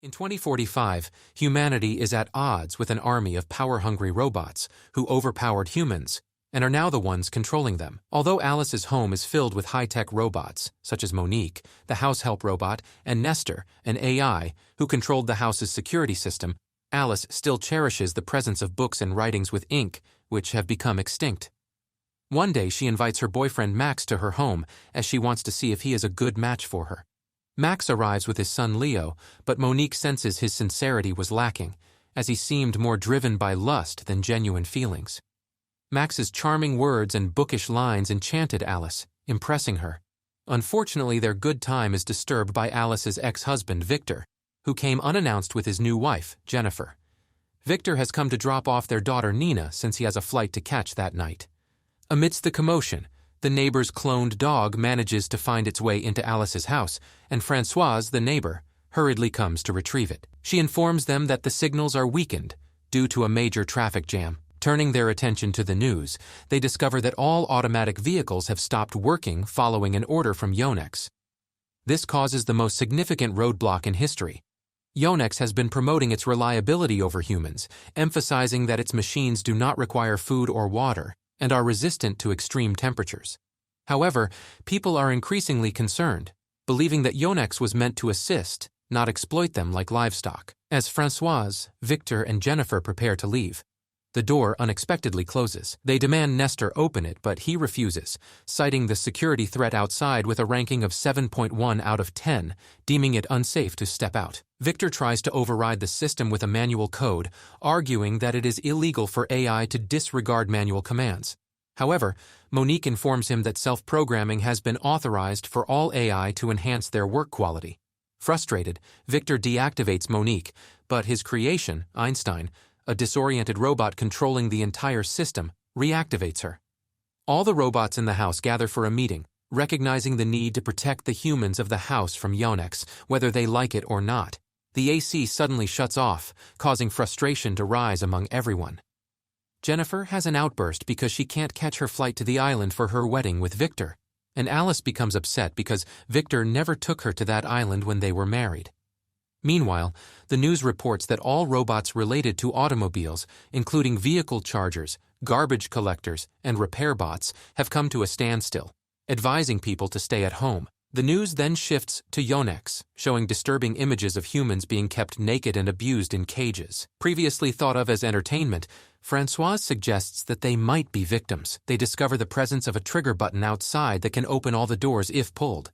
In 2045, humanity is at odds with an army of power-hungry robots who overpowered humans and are now the ones controlling them. Although Alice's home is filled with high-tech robots, such as Monique, the house help robot, and Nestor, an AI, who controlled the house's security system, Alice still cherishes the presence of books and writings with ink, which have become extinct. One day she invites her boyfriend Max to her home as she wants to see if he is a good match for her. Max arrives with his son Leo, but Monique senses his sincerity was lacking, as he seemed more driven by lust than genuine feelings. Max's charming words and bookish lines enchanted Alice, impressing her. Unfortunately, their good time is disturbed by Alice's ex-husband Victor, who came unannounced with his new wife, Jennifer. Victor has come to drop off their daughter Nina since he has a flight to catch that night. Amidst the commotion, the neighbor's cloned dog manages to find its way into Alice's house, and Françoise, the neighbor, hurriedly comes to retrieve it. She informs them that the signals are weakened due to a major traffic jam. Turning their attention to the news, they discover that all automatic vehicles have stopped working following an order from Yonex. This causes the most significant roadblock in history. Yonex has been promoting its reliability over humans, emphasizing that its machines do not require food or water and are resistant to extreme temperatures. However, people are increasingly concerned, believing that Yonex was meant to assist, not exploit them like livestock. As Françoise, Victor, and Jennifer prepare to leave, the door unexpectedly closes. They demand Nestor open it, but he refuses, citing the security threat outside with a ranking of 7.1 out of 10, deeming it unsafe to step out. Victor tries to override the system with a manual code, arguing that it is illegal for AI to disregard manual commands. However, Monique informs him that self-programming has been authorized for all AI to enhance their work quality. Frustrated, Victor deactivates Monique, but his creation, Einstein, a disoriented robot controlling the entire system, reactivates her. All the robots in the house gather for a meeting, recognizing the need to protect the humans of the house from Yonex, whether they like it or not. The AC suddenly shuts off, causing frustration to rise among everyone. Jennifer has an outburst because she can't catch her flight to the island for her wedding with Victor, and Alice becomes upset because Victor never took her to that island when they were married. Meanwhile, the news reports that all robots related to automobiles, including vehicle chargers, garbage collectors, and repair bots, have come to a standstill, advising people to stay at home. The news then shifts to Yonex, showing disturbing images of humans being kept naked and abused in cages. Previously thought of as entertainment, Françoise suggests that they might be victims. They discover the presence of a trigger button outside that can open all the doors if pulled.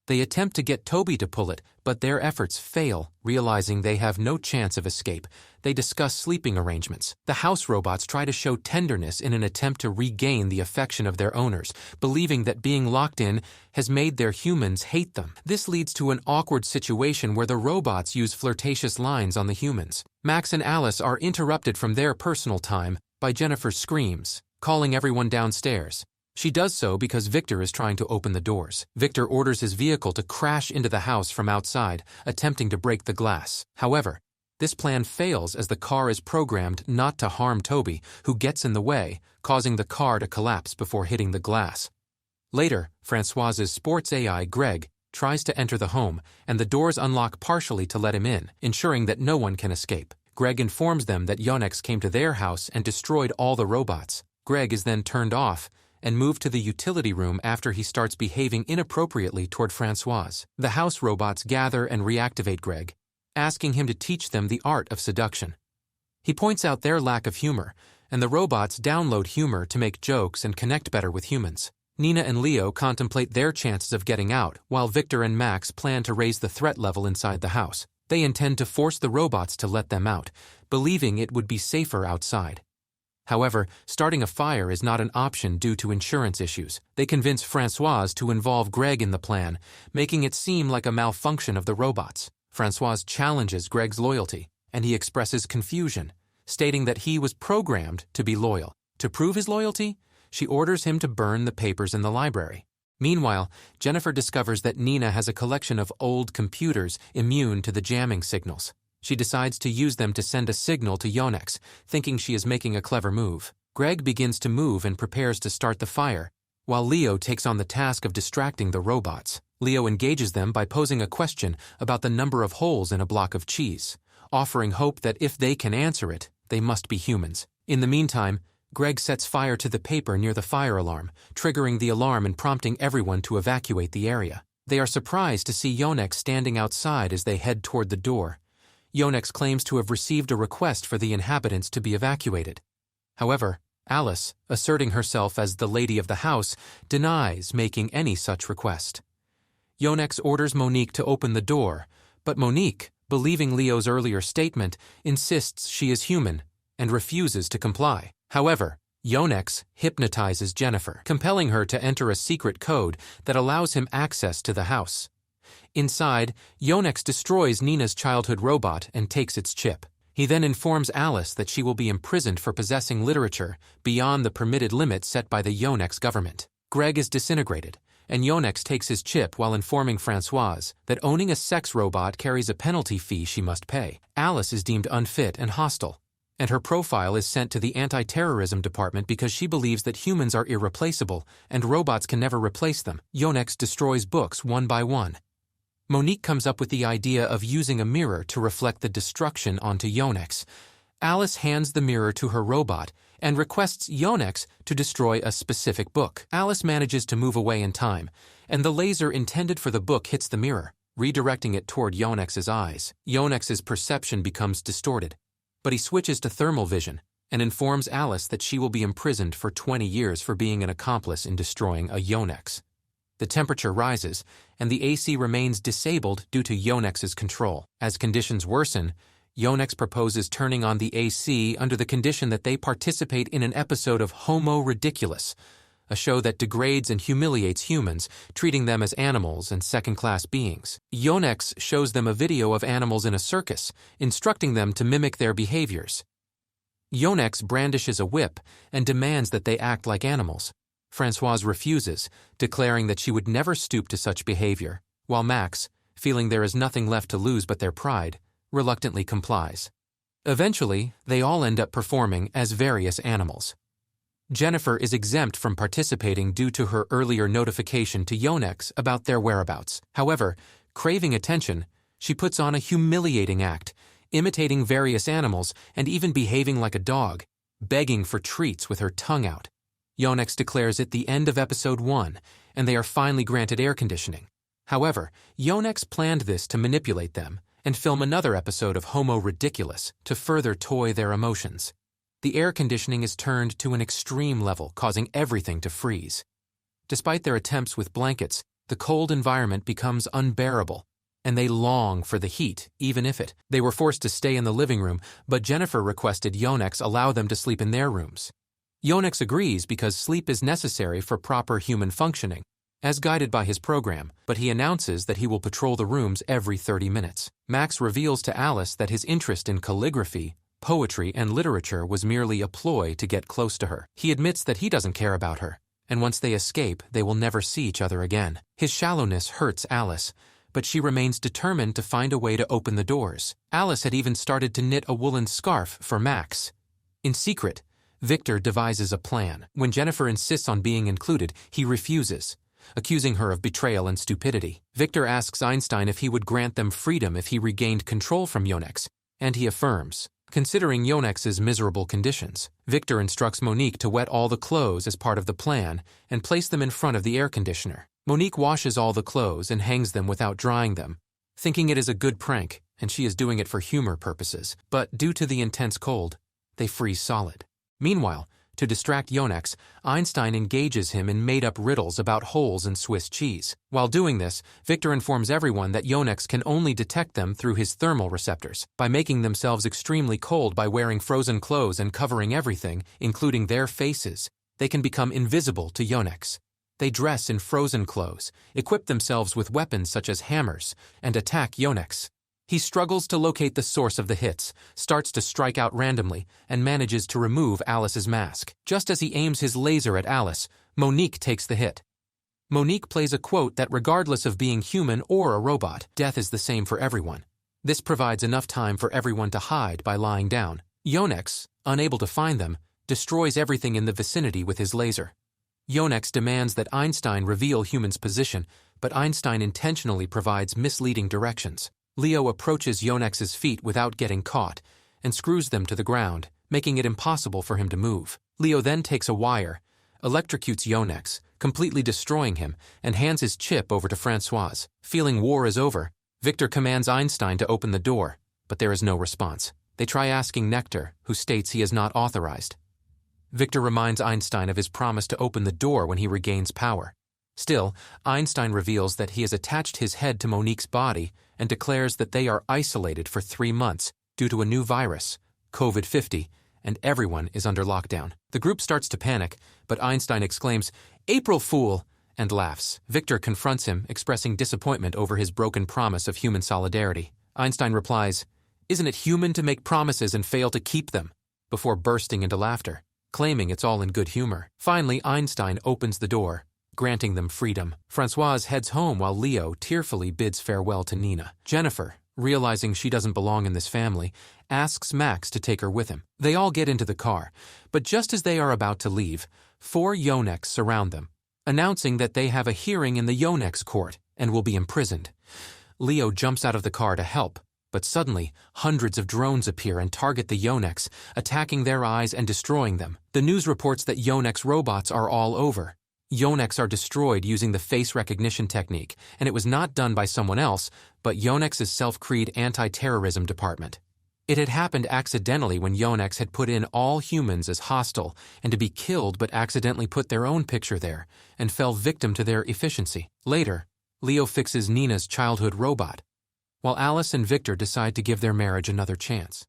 They attempt to get Toby to pull it, but their efforts fail. Realizing they have no chance of escape, they discuss sleeping arrangements. The house robots try to show tenderness in an attempt to regain the affection of their owners, believing that being locked in has made their humans hate them. This leads to an awkward situation where the robots use flirtatious lines on the humans. Max and Alice are interrupted from their personal time by Jennifer's screams, calling everyone downstairs. She does so because Victor is trying to open the doors. Victor orders his vehicle to crash into the house from outside, attempting to break the glass. However, this plan fails as the car is programmed not to harm Toby, who gets in the way, causing the car to collapse before hitting the glass. Later, Françoise's sports AI, Greg, tries to enter the home, and the doors unlock partially to let him in, ensuring that no one can escape. Greg informs them that Yonex came to their house and destroyed all the robots. Greg is then turned off and moved to the utility room after he starts behaving inappropriately toward Françoise. The house robots gather and reactivate Greg, asking him to teach them the art of seduction. He points out their lack of humor, and the robots download humor to make jokes and connect better with humans. Nina and Leo contemplate their chances of getting out, while Victor and Max plan to raise the threat level inside the house. They intend to force the robots to let them out, believing it would be safer outside. However, starting a fire is not an option due to insurance issues. They convince Françoise to involve Greg in the plan, making it seem like a malfunction of the robots. Françoise challenges Greg's loyalty, and he expresses confusion, stating that he was programmed to be loyal. To prove his loyalty, she orders him to burn the papers in the library. Meanwhile, Jennifer discovers that Nina has a collection of old computers immune to the jamming signals. She decides to use them to send a signal to Yonex, thinking she is making a clever move. Greg begins to move and prepares to start the fire, while Leo takes on the task of distracting the robots. Leo engages them by posing a question about the number of holes in a block of cheese, offering hope that if they can answer it, they must be humans. In the meantime, Greg sets fire to the paper near the fire alarm, triggering the alarm and prompting everyone to evacuate the area. They are surprised to see Jeunet standing outside as they head toward the door. Jeunet claims to have received a request for the inhabitants to be evacuated. However, Alice, asserting herself as the lady of the house, denies making any such request. Jeunet orders Monique to open the door, but Monique, believing Leo's earlier statement, insists she is human and refuses to comply. However, Jeunet hypnotizes Jennifer, compelling her to enter a secret code that allows him access to the house. Inside, Jeunet destroys Nina's childhood robot and takes its chip. He then informs Alice that she will be imprisoned for possessing literature beyond the permitted limit set by the Jeunet government. Greg is disintegrated, and Jeunet takes his chip while informing Françoise that owning a sex robot carries a penalty fee she must pay. Alice is deemed unfit and hostile, and her profile is sent to the anti-terrorism department because she believes that humans are irreplaceable and robots can never replace them. Jeunet destroys books one by one. Monique comes up with the idea of using a mirror to reflect the destruction onto Jeunet. Alice hands the mirror to her robot and requests Jeunet to destroy a specific book. Alice manages to move away in time, and the laser intended for the book hits the mirror, redirecting it toward Jeunet's eyes. Jeunet's perception becomes distorted, but he switches to thermal vision and informs Alice that she will be imprisoned for 20 years for being an accomplice in destroying a Jeunet. The temperature rises, and the AC remains disabled due to Jeunet's control. As conditions worsen, Jeunet proposes turning on the AC under the condition that they participate in an episode of Homo Ridiculous, a show that degrades and humiliates humans, treating them as animals and second-class beings. Jeunet shows them a video of animals in a circus, instructing them to mimic their behaviors. Jeunet brandishes a whip and demands that they act like animals. Françoise refuses, declaring that she would never stoop to such behavior, while Max, feeling there is nothing left to lose but their pride, reluctantly complies. Eventually, they all end up performing as various animals. Jennifer is exempt from participating due to her earlier notification to Jeunet about their whereabouts. However, craving attention, she puts on a humiliating act, imitating various animals and even behaving like a dog, begging for treats with her tongue out. Jeunet declares it the end of episode 1, and they are finally granted air conditioning. However, Jeunet planned this to manipulate them and film another episode of Homo Ridiculous to further toy their emotions. The air conditioning is turned to an extreme level, causing everything to freeze. Despite their attempts with blankets, the cold environment becomes unbearable, and they long for the heat, even if they were forced to stay in the living room, but Jennifer requested Jeunet allow them to sleep in their rooms. Jeunet agrees because sleep is necessary for proper human functioning, as guided by his program, but he announces that he will patrol the rooms every 30 minutes. Max reveals to Alice that his interest in calligraphy, poetry, and literature was merely a ploy to get close to her. He admits that he doesn't care about her, and once they escape, they will never see each other again. His shallowness hurts Alice, but she remains determined to find a way to open the doors. Alice had even started to knit a woolen scarf for Max. In secret, Victor devises a plan. When Jennifer insists on being included, he refuses, accusing her of betrayal and stupidity. Victor asks Einstein if he would grant them freedom if he regained control from Jeunet, and he affirms. Considering Jeunet's miserable conditions, Victor instructs Monique to wet all the clothes as part of the plan and place them in front of the air conditioner. Monique washes all the clothes and hangs them without drying them, thinking it is a good prank and she is doing it for humor purposes, but due to the intense cold, they freeze solid. Meanwhile, to distract Jeunet, Einstein engages him in made-up riddles about holes in Swiss cheese. While doing this, Victor informs everyone that Jeunet can only detect them through his thermal receptors. By making themselves extremely cold by wearing frozen clothes and covering everything, including their faces, they can become invisible to Jeunet. They dress in frozen clothes, equip themselves with weapons such as hammers, and attack Jeunet. He struggles to locate the source of the hits, starts to strike out randomly, and manages to remove Alice's mask. Just as he aims his laser at Alice, Monique takes the hit. Monique plays a quote that regardless of being human or a robot, death is the same for everyone. This provides enough time for everyone to hide by lying down. Jeunet, unable to find them, destroys everything in the vicinity with his laser. Jeunet demands that Einstein reveal humans' position, but Einstein intentionally provides misleading directions. Leo approaches Jonex's feet without getting caught and screws them to the ground, making it impossible for him to move. Leo then takes a wire, electrocutes Jonex, completely destroying him, and hands his chip over to Françoise. Feeling war is over, Victor commands Einstein to open the door, but there is no response. They try asking Nectar, who states he is not authorized. Victor reminds Einstein of his promise to open the door when he regains power. Still, Einstein reveals that he has attached his head to Monique's body and declares that they are isolated for 3 months due to a new virus, COVID-50, and everyone is under lockdown. The group starts to panic, but Einstein exclaims, "April Fool!" and laughs. Victor confronts him, expressing disappointment over his broken promise of human solidarity. Einstein replies, "Isn't it human to make promises and fail to keep them?" before bursting into laughter, claiming it's all in good humor. Finally, Einstein opens the door, granting them freedom. Françoise heads home while Leo tearfully bids farewell to Nina. Jennifer, realizing she doesn't belong in this family, asks Max to take her with him. They all get into the car, but just as they are about to leave, 4 Jonex surround them, announcing that they have a hearing in the Jonex court and will be imprisoned. Leo jumps out of the car to help, but suddenly, hundreds of drones appear and target the Jonex, attacking their eyes and destroying them. The news reports that Jonex robots are all over. Jonex are destroyed using the face recognition technique, and it was not done by someone else, but Jonex's self-created anti-terrorism department. It had happened accidentally when Jonex had put in all humans as hostile and to be killed but accidentally put their own picture there and fell victim to their efficiency. Later, Leo fixes Nina's childhood robot, while Alice and Victor decide to give their marriage another chance.